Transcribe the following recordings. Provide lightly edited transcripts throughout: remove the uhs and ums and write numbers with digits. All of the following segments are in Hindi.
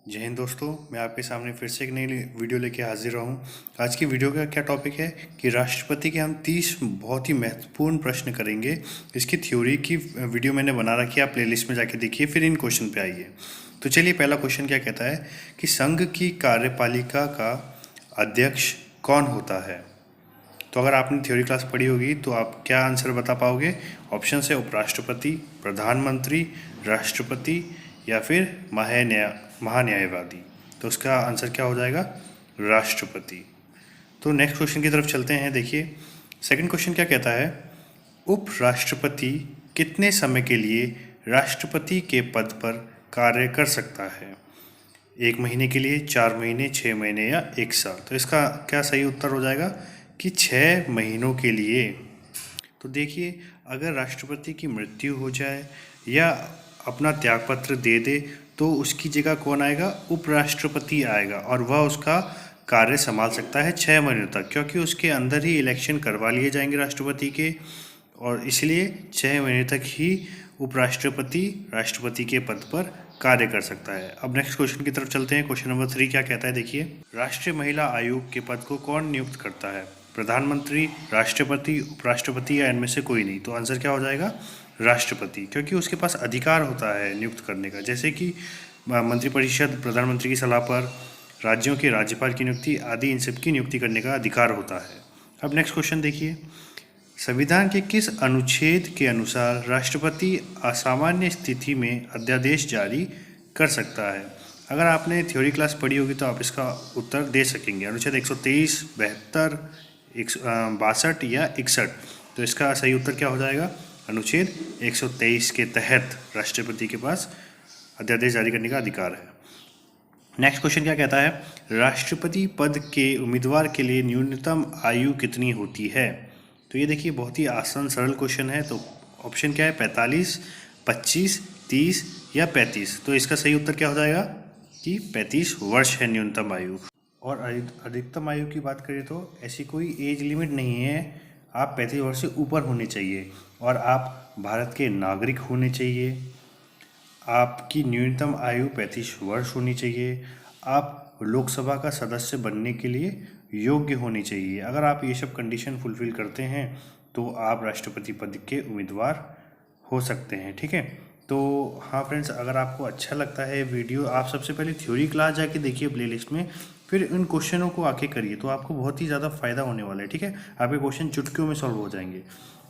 जय हिंद दोस्तों, मैं आपके सामने फिर से एक नई वीडियो लेके हाजिर हूँ। आज की वीडियो का क्या टॉपिक है कि राष्ट्रपति के हम 30 बहुत ही महत्वपूर्ण प्रश्न करेंगे। इसकी थ्योरी की वीडियो मैंने बना रखी है, आप प्लेलिस्ट में जाके देखिए, फिर इन क्वेश्चन पे आइए। तो चलिए, पहला क्वेश्चन क्या कहता है कि संघ की कार्यपालिका का अध्यक्ष कौन होता है। तो अगर आपने थ्योरी क्लास पढ़ी होगी तो आप क्या आंसर बता पाओगे। ऑप्शन है उपराष्ट्रपति, प्रधानमंत्री, राष्ट्रपति या फिर महान्यायवादी। तो उसका आंसर क्या हो जाएगा, राष्ट्रपति। तो नेक्स्ट क्वेश्चन की तरफ चलते हैं। देखिए, सेकंड क्वेश्चन क्या कहता है, उपराष्ट्रपति कितने समय के लिए राष्ट्रपति के पद पर कार्य कर सकता है। 1 महीने के लिए, 4 महीने, 6 महीने या 1 साल। तो इसका क्या सही उत्तर हो जाएगा कि 6 महीनों के लिए। तो देखिए, अगर राष्ट्रपति की मृत्यु हो जाए या अपना त्यागपत्र दे दे तो उसकी जगह कौन आएगा, उपराष्ट्रपति आएगा, और वह उसका कार्य संभाल सकता है 6 महीनों तक, क्योंकि उसके अंदर ही इलेक्शन करवा लिए जाएंगे राष्ट्रपति के, और इसलिए 6 महीने तक ही उपराष्ट्रपति राष्ट्रपति के पद पर कार्य कर सकता है। अब नेक्स्ट क्वेश्चन की तरफ चलते हैं। क्वेश्चन नंबर 3 क्या कहता है, देखिए, राष्ट्रीय महिला आयोग के पद को कौन नियुक्त करता है। प्रधानमंत्री, राष्ट्रपति, उपराष्ट्रपति या इनमें से कोई नहीं। तो आंसर क्या हो जाएगा, राष्ट्रपति, क्योंकि उसके पास अधिकार होता है नियुक्त करने का। जैसे कि मंत्रिपरिषद प्रधानमंत्री की सलाह पर, राज्यों के राज्यपाल की नियुक्ति आदि, इन सब की नियुक्ति करने का अधिकार होता है। अब नेक्स्ट क्वेश्चन देखिए, संविधान के किस अनुच्छेद के अनुसार राष्ट्रपति असामान्य स्थिति में अध्यादेश जारी कर सकता है। अगर आपने थ्योरी क्लास पढ़ी होगी तो आप इसका उत्तर दे सकेंगे। अनुच्छेद 123, 72, 62 या 61। तो इसका सही उत्तर क्या हो जाएगा, अनुच्छेद 123 के तहत राष्ट्रपति के पास अध्यादेश जारी करने का अधिकार है। नेक्स्ट क्वेश्चन क्या कहता है, राष्ट्रपति पद के उम्मीदवार के लिए न्यूनतम आयु कितनी होती है। तो ये देखिए, बहुत ही आसान सरल क्वेश्चन है। तो ऑप्शन क्या है, 45, 25, 30 या 35। तो इसका सही उत्तर क्या हो जाएगा कि 35 वर्ष है न्यूनतम आयु। और अधिकतम आयु की बात करें तो ऐसी कोई एज लिमिट नहीं है, आप 35 वर्ष से ऊपर होने चाहिए और आप भारत के नागरिक होने चाहिए। आपकी न्यूनतम आयु 35 वर्ष होनी चाहिए। आप लोकसभा का सदस्य बनने के लिए योग्य होनी चाहिए। अगर आप ये सब कंडीशन फुलफिल करते हैं तो आप राष्ट्रपति पद के उम्मीदवार हो सकते हैं। ठीक है, तो हाँ फ्रेंड्स, अगर आपको अच्छा लगता है वीडियो, आप सबसे पहले थ्योरी क्लास जाके देखिए प्लेलिस्ट में, फिर इन क्वेश्चनों को आके करिए, तो आपको बहुत ही ज़्यादा फायदा होने वाला है। ठीक है, आपके क्वेश्चन चुटकियों में सॉल्व हो जाएंगे।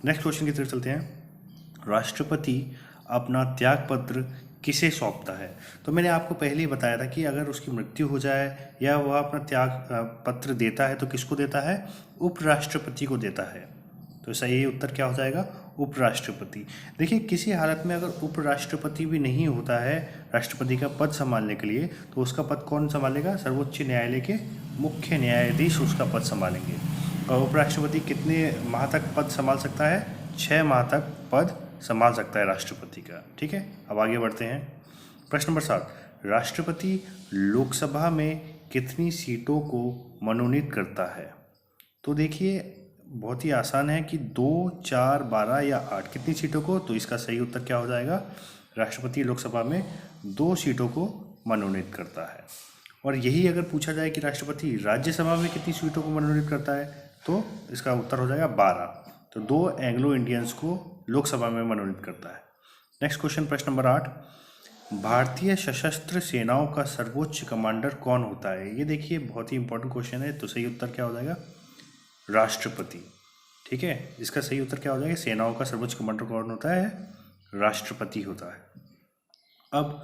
नेक्स्ट क्वेश्चन की तरफ चलते हैं। राष्ट्रपति अपना त्यागपत्र किसे सौंपता है। तो मैंने आपको पहले ही बताया था कि अगर उसकी मृत्यु हो जाए या वह अपना त्याग पत्र देता है तो किसको देता है, उपराष्ट्रपति को देता है। तो सही उत्तर क्या हो जाएगा, उपराष्ट्रपति। देखिए, किसी हालत में अगर उपराष्ट्रपति भी नहीं होता है राष्ट्रपति का पद संभालने के लिए, तो उसका पद कौन संभालेगा, सर्वोच्च न्यायालय के मुख्य न्यायाधीश उसका पद संभालेंगे। और उपराष्ट्रपति कितने माह तक पद संभाल सकता है, 6 माह तक पद संभाल सकता है राष्ट्रपति का। ठीक है, अब आगे बढ़ते हैं। प्रश्न नंबर 7, राष्ट्रपति लोकसभा में कितनी सीटों को मनोनीत करता है। तो देखिए, बहुत ही आसान है कि 2, 4, 12 या 8 कितनी सीटों को। तो इसका सही उत्तर क्या हो जाएगा, राष्ट्रपति लोकसभा में 2 सीटों को मनोनीत करता है। और यही अगर पूछा जाए कि राष्ट्रपति राज्यसभा में कितनी सीटों को मनोनीत करता है, तो इसका उत्तर हो जाएगा 12। तो 2 एंग्लो इंडियंस को लोकसभा में मनोनीत करता है। नेक्स्ट क्वेश्चन, प्रश्न नंबर 8, भारतीय सशस्त्र सेनाओं का सर्वोच्च कमांडर कौन होता है। ये देखिए, बहुत ही इंपॉर्टेंट क्वेश्चन है। तो सही उत्तर क्या हो जाएगा, राष्ट्रपति। ठीक है, इसका सही उत्तर क्या हो जाएगा, सेनाओं का सर्वोच्च कमांडर कौन होता है, राष्ट्रपति होता है। अब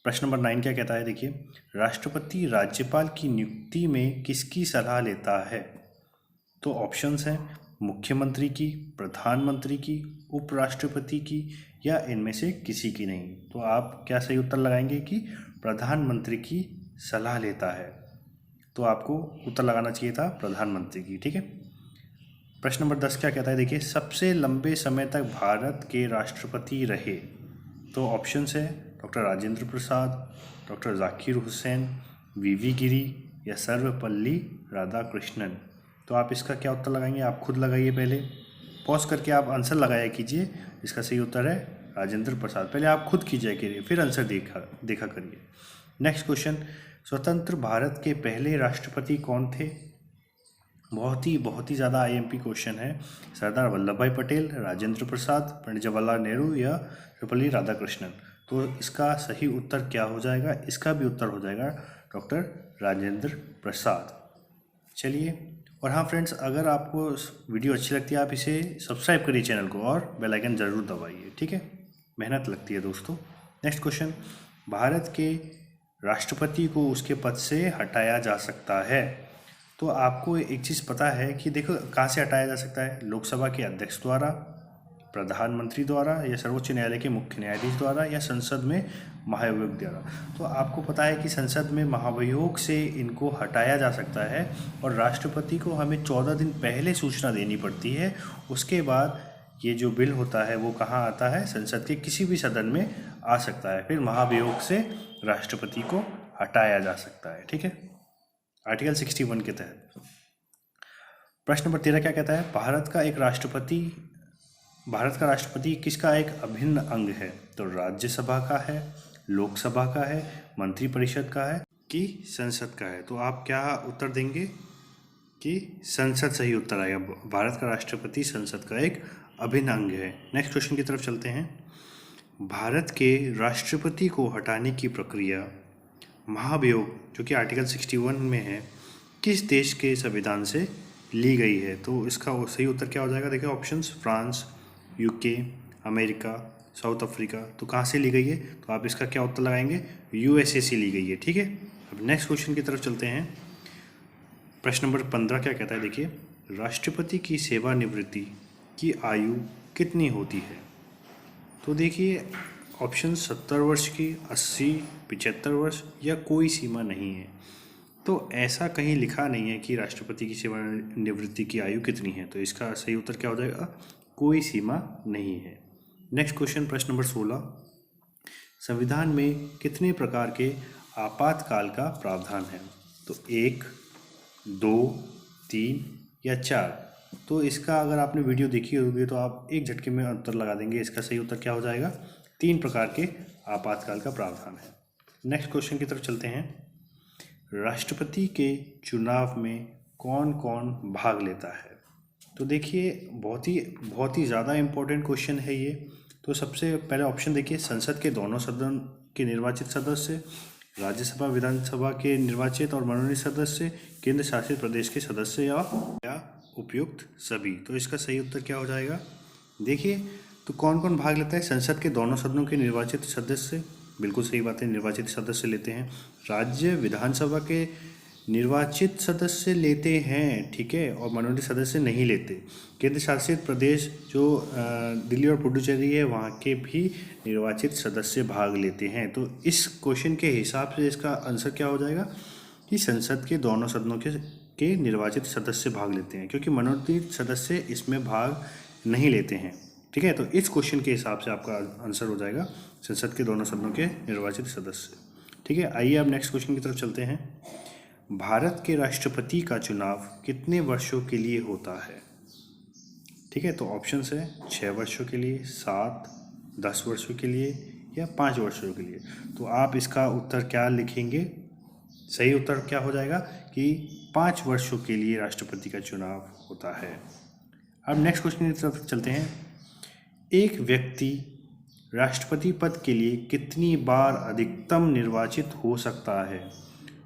प्रश्न नंबर 9 क्या कहता है, देखिए, राष्ट्रपति राज्यपाल की नियुक्ति में किसकी सलाह लेता है। तो ऑप्शंस हैं, मुख्यमंत्री की, प्रधानमंत्री की, उपराष्ट्रपति की या इनमें से किसी की नहीं। तो आप क्या सही उत्तर लगाएंगे कि प्रधानमंत्री की सलाह लेता है। तो आपको उत्तर लगाना चाहिए था प्रधानमंत्री की। ठीक है, प्रश्न नंबर 10 क्या कहता है, देखिए, सबसे लंबे समय तक भारत के राष्ट्रपति रहे। तो ऑप्शंस है, डॉक्टर राजेंद्र प्रसाद, डॉक्टर जाकिर हुसैन, वीवी गिरी या सर्वपल्ली राधाकृष्णन। तो आप इसका क्या उत्तर लगाएंगे, आप खुद लगाइए, पहले पॉज करके आप आंसर लगाया कीजिए। इसका सही उत्तर है राजेंद्र प्रसाद। पहले आप खुद कीजिए करिए, फिर आंसर देखा करिए। नेक्स्ट क्वेश्चन, स्वतंत्र भारत के पहले राष्ट्रपति कौन थे? बहुत ही ज़्यादा आईएमपी क्वेश्चन है। सरदार वल्लभ भाई पटेल, राजेंद्र प्रसाद, पंडित जवाहरलाल नेहरू या सर्वपल्ली राधाकृष्णन? तो इसका सही उत्तर क्या हो जाएगा? इसका भी उत्तर हो जाएगा डॉक्टर राजेंद्र प्रसाद। चलिए, और हाँ फ्रेंड्स, अगर आपको वीडियो अच्छी लगती है आप इसे सब्सक्राइब करिए चैनल को और बेल आइकन ज़रूर दबाइए, ठीक है? मेहनत लगती है दोस्तों। नेक्स्ट क्वेश्चन, भारत के राष्ट्रपति को उसके पद से हटाया जा सकता है। तो आपको एक चीज़ पता है कि देखो कहाँ से हटाया जा सकता है? लोकसभा के अध्यक्ष द्वारा, प्रधानमंत्री द्वारा या सर्वोच्च न्यायालय के मुख्य न्यायाधीश द्वारा या संसद में महाभियोग द्वारा। तो आपको पता है कि संसद में महाभियोग से इनको हटाया जा सकता है और राष्ट्रपति को हमें 14 दिन पहले सूचना देनी पड़ती है। उसके बाद ये जो बिल होता है वो कहाँ आता है? संसद के किसी भी सदन में आ सकता है। फिर महाभियोग से राष्ट्रपति को हटाया जा सकता है, ठीक है, आर्टिकल 61 के तहत। प्रश्न नंबर 13 क्या कहता है? भारत का राष्ट्रपति किसका एक अभिन्न अंग है? तो राज्यसभा का है, लोकसभा का है, मंत्रिपरिषद का है कि संसद का है? तो आप क्या उत्तर देंगे कि संसद सही उत्तर आएगा। भारत का राष्ट्रपति संसद का एक अभिन्न अंग है। नेक्स्ट क्वेश्चन की तरफ चलते हैं। भारत के राष्ट्रपति को हटाने की प्रक्रिया महाभियोग, जो कि आर्टिकल 61 में है, किस देश के संविधान से ली गई है? तो इसका सही उत्तर क्या हो जाएगा? देखिए options, France, UK, America, south Africa. तो कहाँ से ली गई है? तो आप इसका क्या उत्तर लगाएंगे? यूएसए से ली गई है, ठीक है। अब नेक्स्ट क्वेश्चन की तरफ चलते हैं। प्रश्न नंबर 15 क्या कहता है? देखिए, राष्ट्रपति की सेवानिवृत्ति की आयु कितनी होती है? तो देखिए ऑप्शन 70 वर्ष की, 80, 75 वर्ष या कोई सीमा नहीं है। तो ऐसा कहीं लिखा नहीं है कि राष्ट्रपति की सेवानिवृत्ति की आयु कितनी है। तो इसका सही उत्तर क्या हो जाएगा? कोई सीमा नहीं है। नेक्स्ट क्वेश्चन, प्रश्न नंबर 16, संविधान में कितने प्रकार के आपातकाल का प्रावधान है? तो 1, 2, 3 या 4? तो इसका अगर आपने वीडियो देखी होगी तो आप एक झटके में उत्तर लगा देंगे। इसका सही उत्तर क्या हो जाएगा? 3 प्रकार के आपातकाल का प्रावधान है। नेक्स्ट क्वेश्चन की तरफ चलते हैं। राष्ट्रपति के चुनाव में कौन कौन भाग लेता है? तो देखिए बहुत ही ज़्यादा इम्पोर्टेंट क्वेश्चन है ये। तो सबसे पहले ऑप्शन देखिए, संसद के दोनों सदन के निर्वाचित सदस्य, राज्यसभा विधानसभा के निर्वाचित और मनोनीत सदस्य, केंद्र शासित प्रदेश के सदस्य या उपयुक्त सभी। तो इसका सही उत्तर क्या हो जाएगा? देखिए, तो कौन कौन भाग लेता है? संसद के दोनों सदनों के निर्वाचित सदस्य, बिल्कुल सही बात है, निर्वाचित सदस्य लेते हैं। राज्य विधानसभा के निर्वाचित सदस्य लेते हैं, ठीक है, और मनोनीत सदस्य नहीं लेते। केंद्र शासित प्रदेश जो दिल्ली और पुडुचेरी है वहाँ के भी निर्वाचित सदस्य भाग लेते हैं। तो इस क्वेश्चन के हिसाब से इसका आंसर क्या हो जाएगा कि संसद के दोनों सदनों के निर्वाचित सदस्य भाग लेते हैं, क्योंकि मनोनीत सदस्य इसमें भाग नहीं लेते हैं, ठीक है। तो इस क्वेश्चन के हिसाब से आपका आंसर हो जाएगा संसद के दोनों सदनों के निर्वाचित सदस्य, ठीक है। आइए अब नेक्स्ट क्वेश्चन की तरफ चलते हैं। भारत के राष्ट्रपति का चुनाव कितने वर्षों के लिए होता है? ठीक है, तो ऑप्शंस है 6 वर्षों के लिए, 7, 10 वर्षों के लिए या 5 वर्षों के लिए। तो आप इसका उत्तर क्या लिखेंगे? सही उत्तर क्या हो जाएगा कि 5 वर्षों के लिए राष्ट्रपति का चुनाव होता है। अब नेक्स्ट क्वेश्चन की तरफ चलते हैं। एक व्यक्ति राष्ट्रपति पद के लिए कितनी बार अधिकतम निर्वाचित हो सकता है?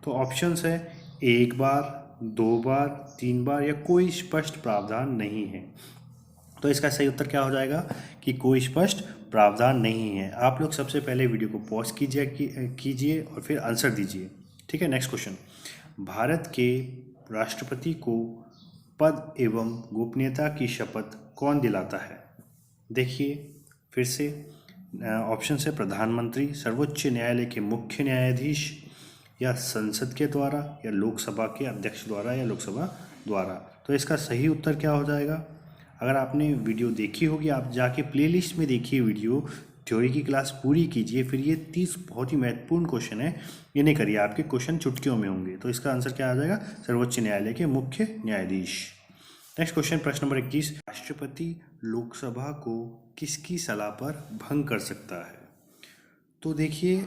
तो ऑप्शंस है 1 बार, 2 बार, 3 बार या कोई स्पष्ट प्रावधान नहीं है। तो इसका सही उत्तर क्या हो जाएगा कि कोई स्पष्ट प्रावधान नहीं है। आप लोग सबसे पहले वीडियो को पॉज कीजिए और फिर आंसर दीजिए, ठीक है। नेक्स्ट क्वेश्चन, भारत के राष्ट्रपति को पद एवं गोपनीयता की शपथ कौन दिलाता है? देखिए फिर से ऑप्शन है प्रधानमंत्री, सर्वोच्च न्यायालय के मुख्य न्यायाधीश या संसद के द्वारा या लोकसभा के अध्यक्ष द्वारा या लोकसभा द्वारा। तो इसका सही उत्तर क्या हो जाएगा? अगर आपने वीडियो देखी होगी, आप जाके प्लेलिस्ट में देखिए वीडियो, थ्योरी की क्लास पूरी कीजिए, फिर ये 30 बहुत ही महत्वपूर्ण क्वेश्चन है, ये नहीं करिए, आपके क्वेश्चन चुटकियों में होंगे। तो इसका आंसर क्या आ जाएगा? सर्वोच्च न्यायालय के मुख्य न्यायाधीश। नेक्स्ट क्वेश्चन, प्रश्न नंबर 21, राष्ट्रपति लोकसभा को किसकी सलाह पर भंग कर सकता है? तो देखिए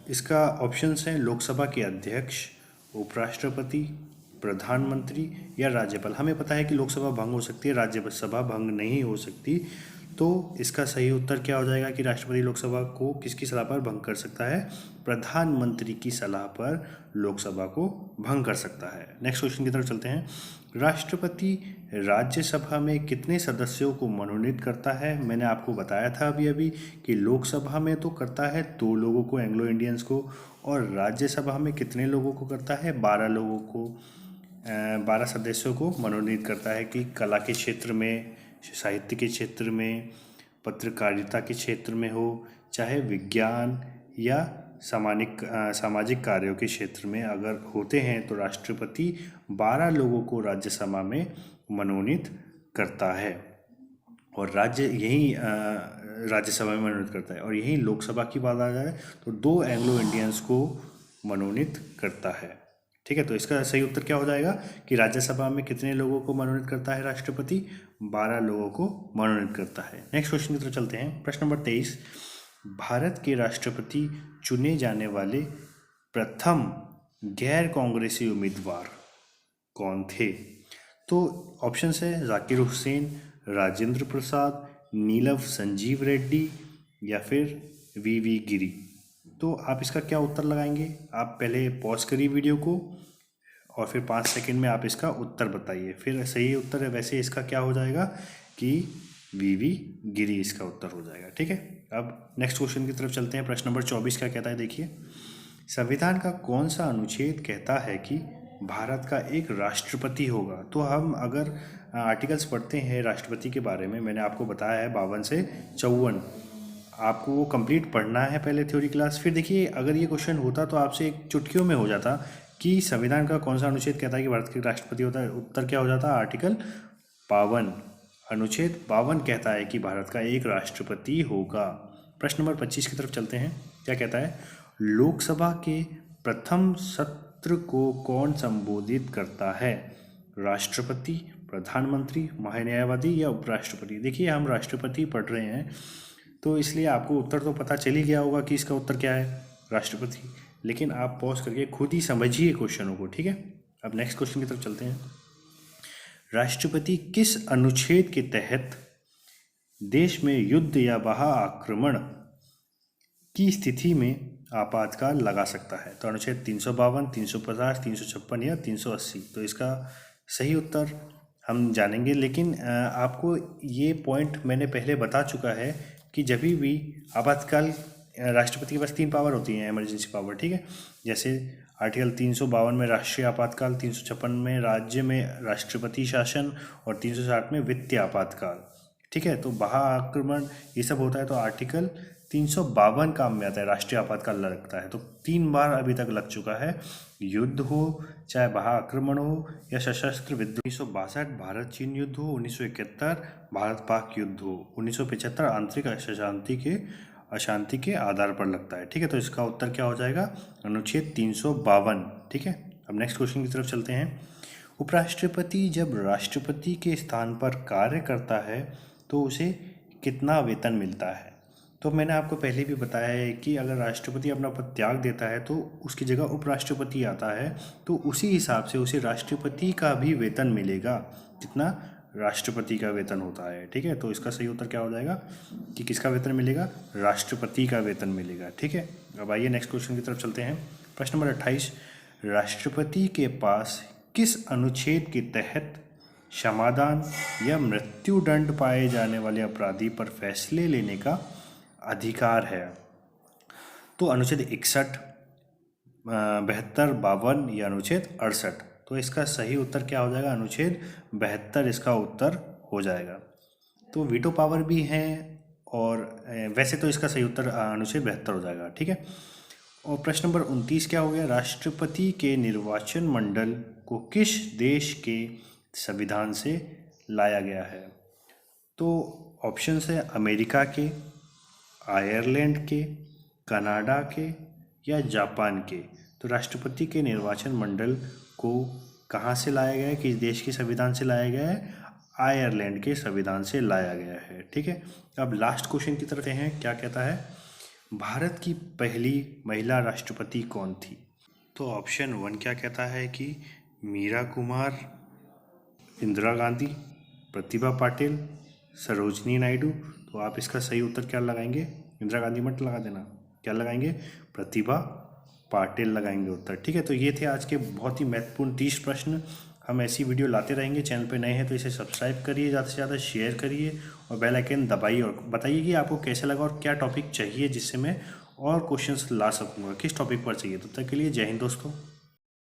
इसका ऑप्शंस हैं लोकसभा के अध्यक्ष, उपराष्ट्रपति, प्रधानमंत्री या राज्यपाल। हमें पता है कि लोकसभा भंग हो सकती है, राज्यसभा भंग नहीं हो सकती। तो इसका सही उत्तर क्या हो जाएगा कि राष्ट्रपति लोकसभा को किसकी सलाह पर भंग कर सकता है? प्रधानमंत्री की सलाह पर लोकसभा को भंग कर सकता है। नेक्स्ट क्वेश्चन की तरफ चलते हैं। राष्ट्रपति राज्यसभा में कितने सदस्यों को मनोनीत करता है? मैंने आपको बताया था अभी अभी कि लोकसभा में तो करता है 2 लोगों को, एंग्लो इंडियंस को, और राज्यसभा में कितने लोगों को करता है? 12 लोगों को, 12 सदस्यों को मनोनीत करता है कि कला के क्षेत्र में, साहित्य के क्षेत्र में, पत्रकारिता के क्षेत्र में हो, चाहे विज्ञान या सामाजिक कार्यों के क्षेत्र में अगर होते हैं तो राष्ट्रपति 12 लोगों को राज्यसभा में मनोनीत करता है। और राज्यसभा में मनोनीत करता है। और यही लोकसभा की बात आ जाए तो 2 एंग्लो इंडियंस को मनोनीत करता है। ठीक है, तो इसका सही उत्तर क्या हो जाएगा कि राज्यसभा में कितने लोगों को मनोनीत करता है राष्ट्रपति? 12 लोगों को मनोनीत करता है। नेक्स्ट क्वेश्चन की तरफ चलते हैं। प्रश्न नंबर 23, भारत के राष्ट्रपति चुने जाने वाले प्रथम गैर कांग्रेसी उम्मीदवार कौन थे? तो ऑप्शंस है जाकिर हुसैन, राजेंद्र प्रसाद, नीलम संजीव रेड्डी या फिर वी गिरी। तो आप इसका क्या उत्तर लगाएंगे? आप पहले पॉज करिए वीडियो को और फिर 5 सेकंड में आप इसका उत्तर बताइए। फिर सही उत्तर है वैसे इसका क्या हो जाएगा कि वी गिरी इसका उत्तर हो जाएगा। ठीक है, अब नेक्स्ट क्वेश्चन की तरफ चलते हैं। प्रश्न नंबर 24 क्या कहता है, देखिए। संविधान का कौन सा अनुच्छेद कहता है कि भारत का एक राष्ट्रपति होगा? तो हम अगर आर्टिकल्स पढ़ते हैं राष्ट्रपति के बारे में, मैंने आपको बताया है 52 से 54, आपको वो कंप्लीट पढ़ना है पहले थ्योरी क्लास। फिर देखिए अगर ये क्वेश्चन होता तो आपसे एक चुटकियों में हो जाता कि संविधान का कौन सा अनुच्छेद कहता है कि भारत के राष्ट्रपति होता है। उत्तर क्या हो जाता? आर्टिकल 52, अनुच्छेद 52 कहता है कि भारत का एक राष्ट्रपति होगा। प्रश्न नंबर 25 की तरफ चलते हैं। क्या कहता है? लोकसभा के प्रथम सत्र को कौन संबोधित करता है? राष्ट्रपति, प्रधानमंत्री, महान्यायवादी या उपराष्ट्रपति? देखिए हम राष्ट्रपति पढ़ रहे हैं तो इसलिए आपको उत्तर तो पता चल ही गया होगा कि इसका उत्तर क्या है, राष्ट्रपति। लेकिन आप पॉज करके खुद ही समझिए क्वेश्चनों को। ठीक है, अब नेक्स्ट क्वेश्चन की तरफ चलते हैं। राष्ट्रपति किस अनुच्छेद के तहत देश में युद्ध या बाह्य आक्रमण की स्थिति में आपातकाल लगा सकता है? तो अनुच्छेद 352, 350, 356 या 380। तो इसका सही उत्तर हम जानेंगे, लेकिन आपको ये पॉइंट मैंने पहले बता चुका है कि जब भी आपातकाल, राष्ट्रपति के पास 3 पावर होती हैं, इमरजेंसी पावर। ठीक है, जैसे आर्टिकल 352 में राष्ट्रीय आपातकाल, 356 में राज्य में राष्ट्रपति शासन और 360 में वित्तीय आपातकाल। ठीक है, तो बाह्य आक्रमण ये सब होता है तो आर्टिकल 352 काम में आता है, राष्ट्रीय आपातकाल लगता है। तो 3 बार अभी तक लग चुका है, युद्ध हो, चाहे बाह्य आक्रमण हो या सशस्त्र विद्रोह। 1962 भारत चीन युद्ध हो, 1971 भारत पाक युद्ध हो, 1975 आंतरिक अशांति के आधार पर लगता है। ठीक है, तो इसका उत्तर क्या हो जाएगा? अनुच्छेद 352। ठीक है, अब नेक्स्ट क्वेश्चन की तरफ चलते हैं। उपराष्ट्रपति जब राष्ट्रपति के स्थान पर कार्य करता है तो उसे कितना वेतन मिलता है? तो मैंने आपको पहले भी बताया है कि अगर राष्ट्रपति अपना पद त्याग देता है तो उसकी जगह उपराष्ट्रपति आता है, तो उसी हिसाब से उसे राष्ट्रपति का भी वेतन मिलेगा जितना राष्ट्रपति का वेतन होता है। ठीक है, तो इसका सही उत्तर क्या हो जाएगा कि किसका वेतन मिलेगा? राष्ट्रपति का वेतन मिलेगा। ठीक है, अब आइए नेक्स्ट क्वेश्चन की तरफ चलते हैं। प्रश्न नंबर 28, राष्ट्रपति के पास किस अनुच्छेद के तहत क्षमादान या मृत्युदंड पाए जाने वाले अपराधी पर फैसले लेने का अधिकार है? तो अनुच्छेद 61, 72, 52 या अनुच्छेद 68। तो इसका सही उत्तर क्या हो जाएगा? अनुच्छेद 72 इसका उत्तर हो जाएगा। तो वीटो पावर भी है और वैसे तो इसका सही उत्तर अनुच्छेद 72 हो जाएगा। ठीक है, और प्रश्न नंबर 29 क्या हो गया? राष्ट्रपति के निर्वाचन मंडल को किस देश के संविधान से लाया गया है? तो ऑप्शंस है अमेरिका के, आयरलैंड के, कनाडा के या जापान के। तो राष्ट्रपति के निर्वाचन मंडल को कहाँ से लाया गया है, किस देश के संविधान से लाया गया है? आयरलैंड के संविधान से लाया गया है। ठीक है, अब लास्ट क्वेश्चन की तरफ हैं। क्या कहता है? भारत की पहली महिला राष्ट्रपति कौन थी? तो ऑप्शन 1 क्या कहता है कि मीरा कुमार, इंदिरा गांधी, प्रतिभा पाटिल, सरोजनी नायडू। तो आप इसका सही उत्तर क्या लगाएंगे? इंदिरा गांधी मत लगा देना, क्या लगाएंगे? प्रतिभा पाटिल लगाएंगे उत्तर। ठीक है, तो ये थे आज के बहुत ही महत्वपूर्ण 30 प्रश्न। हम ऐसी वीडियो लाते रहेंगे। चैनल पे नए हैं तो इसे सब्सक्राइब करिए, ज़्यादा से ज़्यादा शेयर करिए और बेल आइकन दबाइए और बताइए कि आपको कैसा लगा और क्या टॉपिक चाहिए जिससे मैं और क्वेश्चंस ला सकूँगा, किस टॉपिक पर चाहिए। तब तक के लिए जय हिंद दोस्तों।